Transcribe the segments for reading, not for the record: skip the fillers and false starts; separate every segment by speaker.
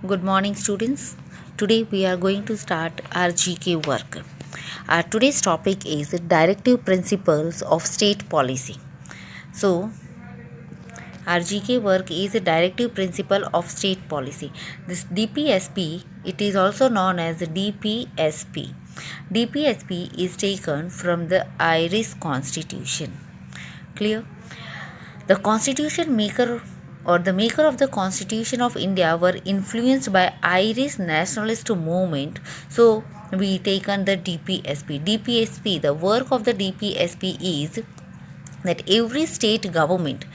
Speaker 1: Good morning, students. Today we are going to start our GK work. Our today's topic is Directive Principles of State Policy. So, our GK work is a Directive Principle of State Policy. This DPSP, it is also known as DPSP. DPSP is taken from the Irish Constitution. Clear? The constitution maker or the maker of the Constitution of India were influenced by Irish nationalist movement. So we taken the DPSP. DPSP, the work of the DPSP is that every state government.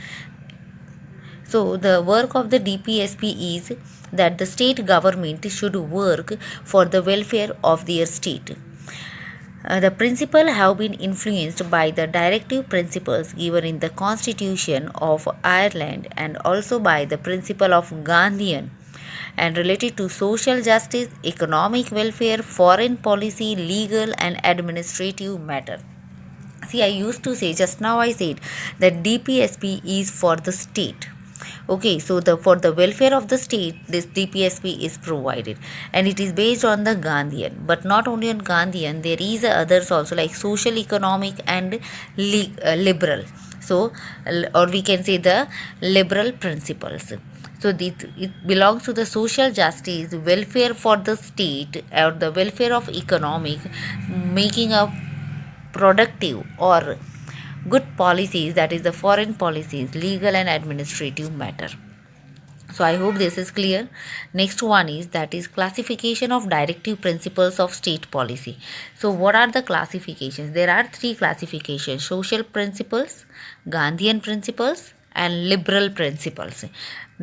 Speaker 1: So the work of the DPSP is that the state government should work for the welfare of their state. The principles have been influenced by the directive principles given in the Constitution of Ireland and also by the principle of Gandhian and related to social justice, economic welfare, foreign policy, legal and administrative matter. See, I used to say just now I said that DPSP is for the state. Okay, so for the welfare of the state, this DPSP is provided, and it is based on the Gandhian. But not only on Gandhian, there is others also like social, economic, and liberal. So, or we can say the liberal principles. So it belongs to the social justice, welfare for the state, or the welfare of economic, making a productive or good policies, that is the foreign policies, legal and administrative matter. So I hope this is clear. Next one is that is classification of directive principles of state policy. So what are the classifications? There are three classifications: social principles, Gandhian principles, and liberal principles.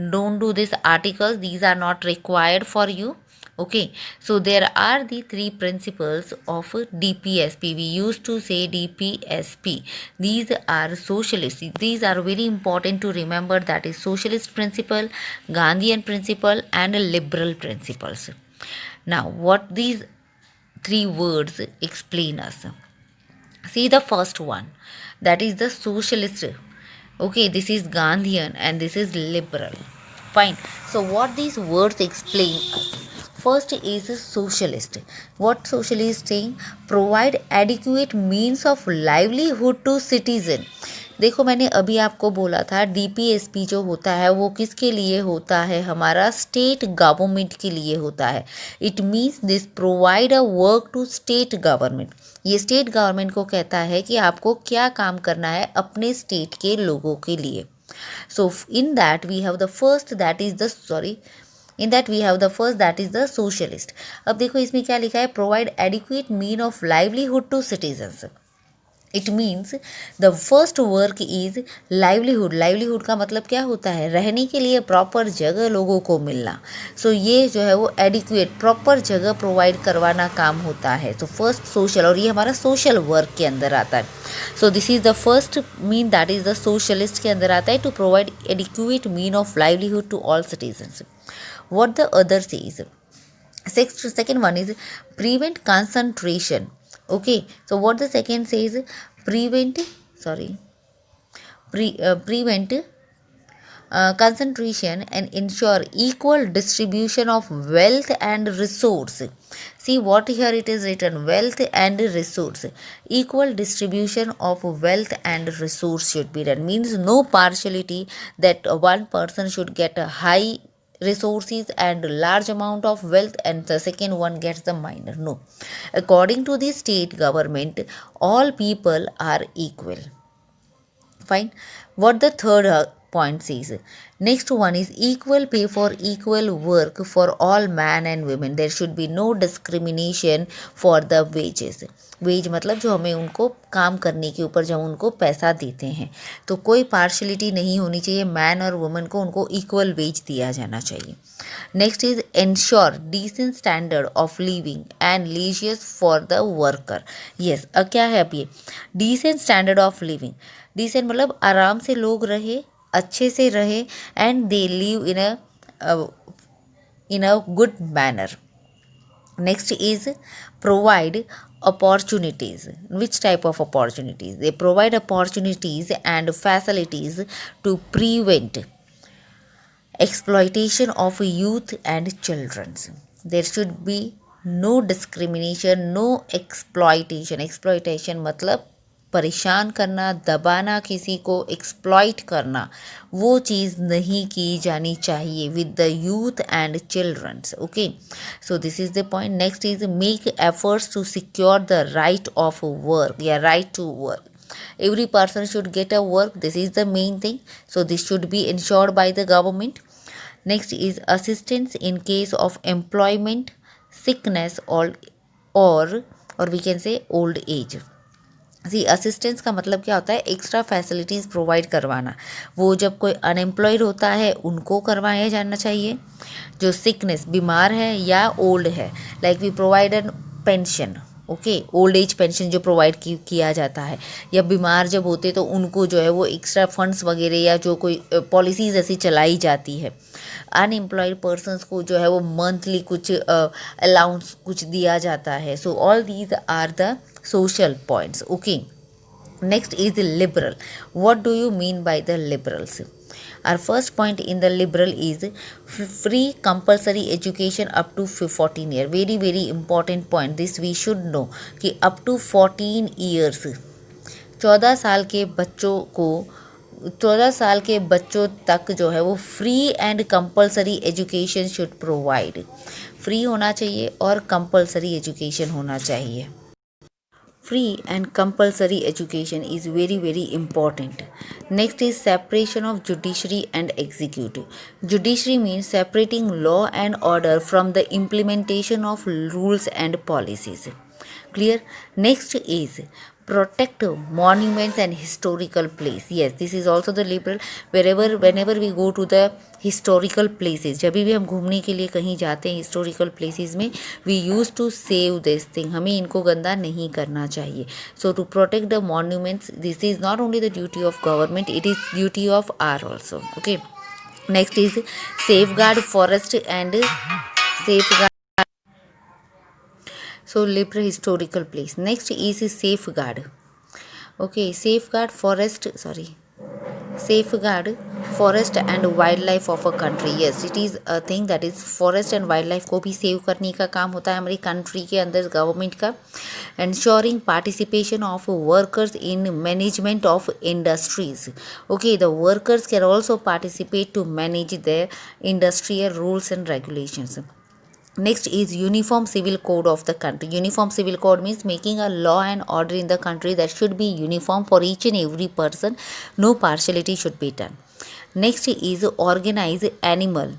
Speaker 1: Don't do these articles, these are not required for you. Okay, so there are the three principles of DPSP. We used to say DPSP. These are socialist. These are very important to remember. That is socialist principle, Gandhian principle, and liberal principles. Now, what these three words explain us? See the first one. That is the socialist. Okay, this is Gandhian and this is liberal. Fine. So what these words explain us? First is socialist. What socialist saying? Provide adequate means of livelihood to citizen. देखो, मैंने अभी आपको बोला था DPSP जो होता है वो किसके लिए होता है? हमारा स्टेट गवर्नमेंट के लिए होता है. It means this provide a work to state government. ये स्टेट गवर्नमेंट को कहता है कि आपको क्या काम करना है अपने स्टेट के लोगों के लिए. So in that we have the first, that is the that is the socialist. अब देखो इसमें क्या लिखा है? Provide adequate mean of livelihood to citizens. It means the first work is livelihood. Livelihood का मतलब क्या होता है? रहने के लिए प्रॉपर जगह लोगों को मिलना. सो ये जो है वो एडिक्वेट प्रॉपर जगह प्रोवाइड करवाना काम होता है. तो फर्स्ट सोशल, और ये हमारा सोशल वर्क के अंदर आता है. So this is the first mean, that is the socialist के अंदर आता है, to provide adequate mean of livelihood to all citizens. What the other says? Second one is prevent concentration. Okay, so what the second says? Prevent concentration and ensure equal distribution of wealth and resource. See what here it is written, wealth and resource. Equal distribution of wealth and resource should be done. Means no partiality, that one person should get a high resources and large amount of wealth and the second one gets the minor. No, according to the state government all people are equal. Fine. What the third point says? Next one is equal pay for equal work for all man and women. There should be no discrimination for the wages. Wage मतलब जो हमें उनको काम करने के ऊपर जब उनको पैसा देते हैं, तो कोई पार्शलिटी नहीं होनी चाहिए. मैन और वुमेन को उनको इक्वल वेज दिया जाना चाहिए. Next is ensure decent standard of living and leisure for the worker. Yes, क्या है अब ये decent standard of living? Decent मतलब आराम से लोग रहे, अच्छे से रहे, and they live in a good manner. Next is provide opportunities. Which type of opportunities? They provide opportunities and facilities to prevent exploitation of youth and children. There should be no discrimination, no exploitation. exploitation मतलब परेशान करना, दबाना, किसी को exploit करना, वो चीज़ नहीं की जानी चाहिए with the youth and childrens. Okay, so this is the point. Next is make efforts to secure the right of work या right to work. Every person should get a work. This is the main thing. So this should be ensured by the government. Next is assistance in case of employment, sickness or we can say old age. C assistance का मतलब क्या होता है? Extra facilities provide करवाना. वो जब कोई unemployed होता है उनको करवाया जाना चाहिए. जो सिकनेस, बीमार है या ओल्ड है, like we provide an pension. Okay, old age pension जो प्रोवाइड किया जाता है, या बीमार जब होते तो उनको जो है वो एक्स्ट्रा फंड्स वगैरह या जो कोई पॉलिसीज़ ऐसी चलाई जाती है. अनएम्प्लॉयड पर्सनस को जो है वो मंथली कुछ अलाउंस कुछ दिया जाता है. So all these are the social points. Okay, next is the liberal. What do you mean by the liberals? Our first point in the liberal is free compulsory education up to 14 year. Very very important point, this we should know कि up to 14 years 14 साल के बच्चों को 14 साल के बच्चों तक जो है वो free and compulsory education should provide. Free होना चाहिए और कंपलसरी एजुकेशन होना चाहिए. Free and compulsory education is very very important. Next is separation of judiciary and executive. Judiciary means separating law and order from the implementation of rules and policies. Clear? Next is protect monuments and historical place. Yes, this is also the liberal. Whenever we go to the historical places, जब भी हम घूमने के लिए कहीं जाते हैं historical places में, we use to save this thing. हमें इनको गंदा नहीं करना चाहिए. So to protect the monuments, this is not only the duty of government, it is duty of our also. Okay, next is safeguard forest and safeguard. So liberal historical place. Next is safeguard. Okay, safeguard forest and wildlife of a country. Yes, it is a thing that is forest and wildlife को भी save करने का काम होता है हमारी country के अंदर गवर्नमेंट का. ensuring participation of workers in management of industries. Okay, the workers can also participate to manage their industrial rules and regulations. Next is uniform civil code of the country. Uniform civil code means making a law and order in the country that should be uniform for each and every person. No partiality should be done. Next is organize animal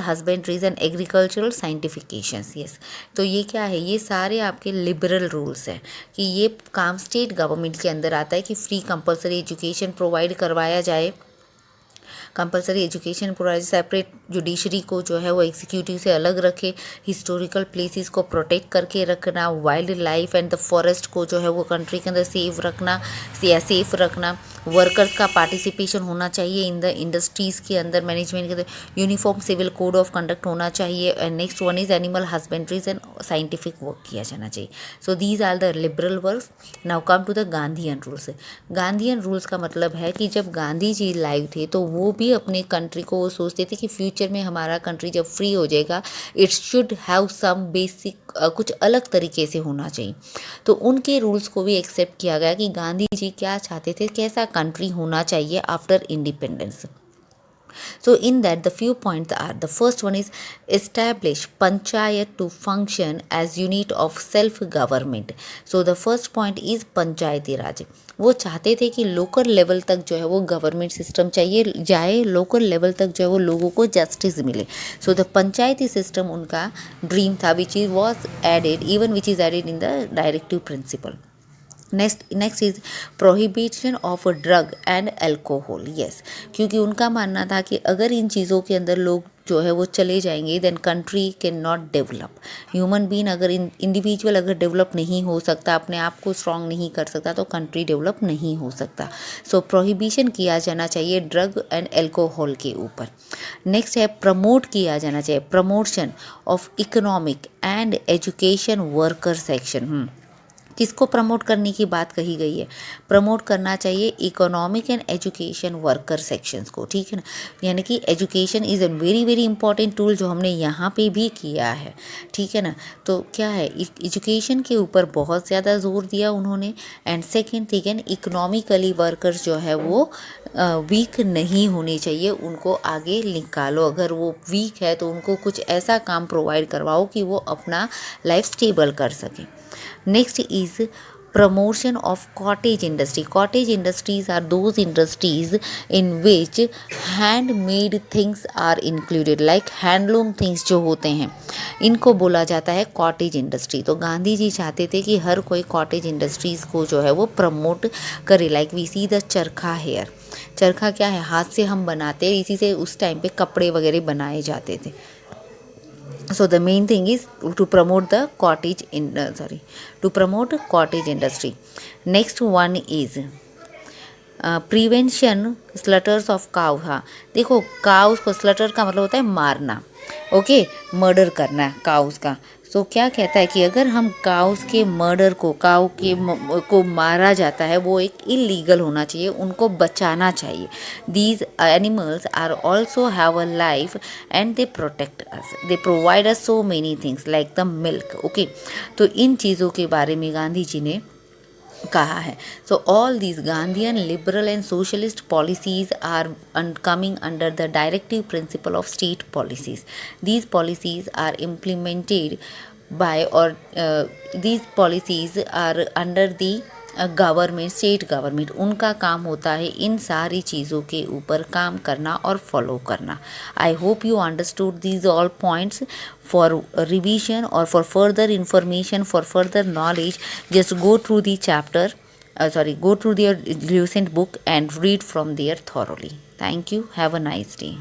Speaker 1: husbandries and agricultural scientifications. Yes, तो ये क्या है? ये सारे आपके liberal rules हैं कि ये काम स्टेट गवर्नमेंट के अंदर आता है कि फ्री कंपलसरी एजुकेशन प्रोवाइड करवाया जाए. Compulsory education provide, separate judiciary को जो है वो एग्जीक्यूटिव से अलग रखे, हिस्टोरिकल प्लेसेस को प्रोटेक्ट करके रखना, wild life and the forest को जो है वो कंट्री के अंदर सेफ रखना. वर्कर्स का पार्टिसिपेशन होना चाहिए इन द इंडस्ट्रीज़ के अंदर, मैनेजमेंट के अंदर. Uniform civil code of conduct होना चाहिए. And next one is animal husbandries and scientific work किया जाना चाहिए. So these are the liberal works. Now come to the Gandhian rules. Gandhian rules का मतलब है कि जब गांधी जी लाइव थे तो वो भी अपने कंट्री को वो सोचते थे कि फ्यूचर में हमारा कंट्री जब फ्री हो जाएगा, it should have some basic कुछ अलग तरीके से होना चाहिए. तो उनके रूल्स को भी एक्सेप्ट किया गया कि गांधी जी क्या चाहते थे, कैसा कंट्री होना चाहिए after independence. So in that the few points are, the first one is establish panchayat to function as unit of self government. So the first point is पंचायती राज. वो चाहते थे कि लोकल लेवल तक जो है वो गवर्नमेंट सिस्टम चाहिए जाए, लोकल लेवल तक जो है वो लोगों को जस्टिस मिले. सो द पंचायती सिस्टम उनका ड्रीम था, which is was added in the directive principle. Next is prohibition of drug and alcohol. Yes, क्योंकि उनका मानना था कि अगर इन चीज़ों के अंदर लोग जो है वो चले जाएंगे then country can not develop. Human being अगर इंडिविजुअल अगर डेवलप नहीं हो सकता, अपने आप को स्ट्रांग नहीं कर सकता, तो कंट्री डेवलप नहीं हो सकता. सो प्रोहिबिशन किया जाना चाहिए ड्रग एंड अल्कोहल के ऊपर. नेक्स्ट है प्रमोट किया जाना चाहिए, promotion of economic and education worker section. किसको प्रमोट करने की बात कही गई है? प्रमोट करना चाहिए economic and education worker sections को, ठीक है ना। यानी कि education is a very very important tool, जो हमने यहाँ पे भी किया है, ठीक है ना। तो क्या है, एजुकेशन के ऊपर बहुत ज़्यादा जोर दिया उन्होंने। And second thing and economically workers जो है वो वीक नहीं होने चाहिए, उनको आगे निकालो। अगर वो वीक है तो उनको कुछ ऐसा काम प्रोवाइड करवाओ कि वो अपना लाइफ स्टेबल कर सकें। Next is promotion of cottage industry. Cottage industries are those industries in which handmade things are included, like handloom things जो होते हैं, इनको बोला जाता है कॉटेज इंडस्ट्री। तो गांधी जी चाहते थे कि हर कोई कॉटेज इंडस्ट्रीज़ को जो है वो प्रमोट करे। लाइक वी सी द चरखा हेयर। चरखा क्या है, हाथ से हम बनाते हैं, इसी से उस टाइम पे कपड़े वगैरह बनाए जाते थे। So the main thing is to promote the to promote cottage industry. Next one is prevention slaughters of cow. हाँ देखो, काउस को, स्लटर का मतलब होता है मारना, ओके, मर्डर करना काउस का। तो क्या कहता है कि अगर हम काउस के मर्डर को, काउ के को मारा जाता है, वो एक इलीगल होना चाहिए, उनको बचाना चाहिए। These animals are also have a life and they protect us, they provide us so many things like the milk, okay. तो इन चीज़ों के बारे में गांधी जी ने कहा है। So all these Gandhian liberal and socialist policies are coming under the directive principle of state policies. These policies are implemented by, और these policies are under the government, state government. उनका काम होता है इन सारी चीज़ों के ऊपर काम करना और फॉलो करना। I hope you understood these all points. For revision or for further information, for further knowledge, just go through the chapter, go through the recent book and read from there thoroughly. Thank you. Have a nice day.